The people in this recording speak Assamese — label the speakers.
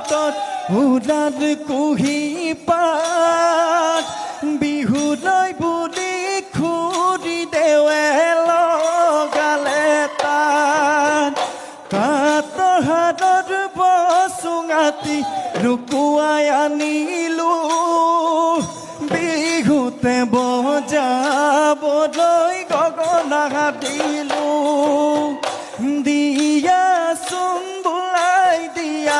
Speaker 1: বসন্তত উৰাল কুহি পাত বিহুলৈ বুলি খুৰি দেৱে লগালে তাত কাতৰ হাতৰ বসুঙাতি লুকুৱাই আনিলো বিহুতে বজাবলৈ গগনা দিলো দিয়া চুম বোলাই দিয়া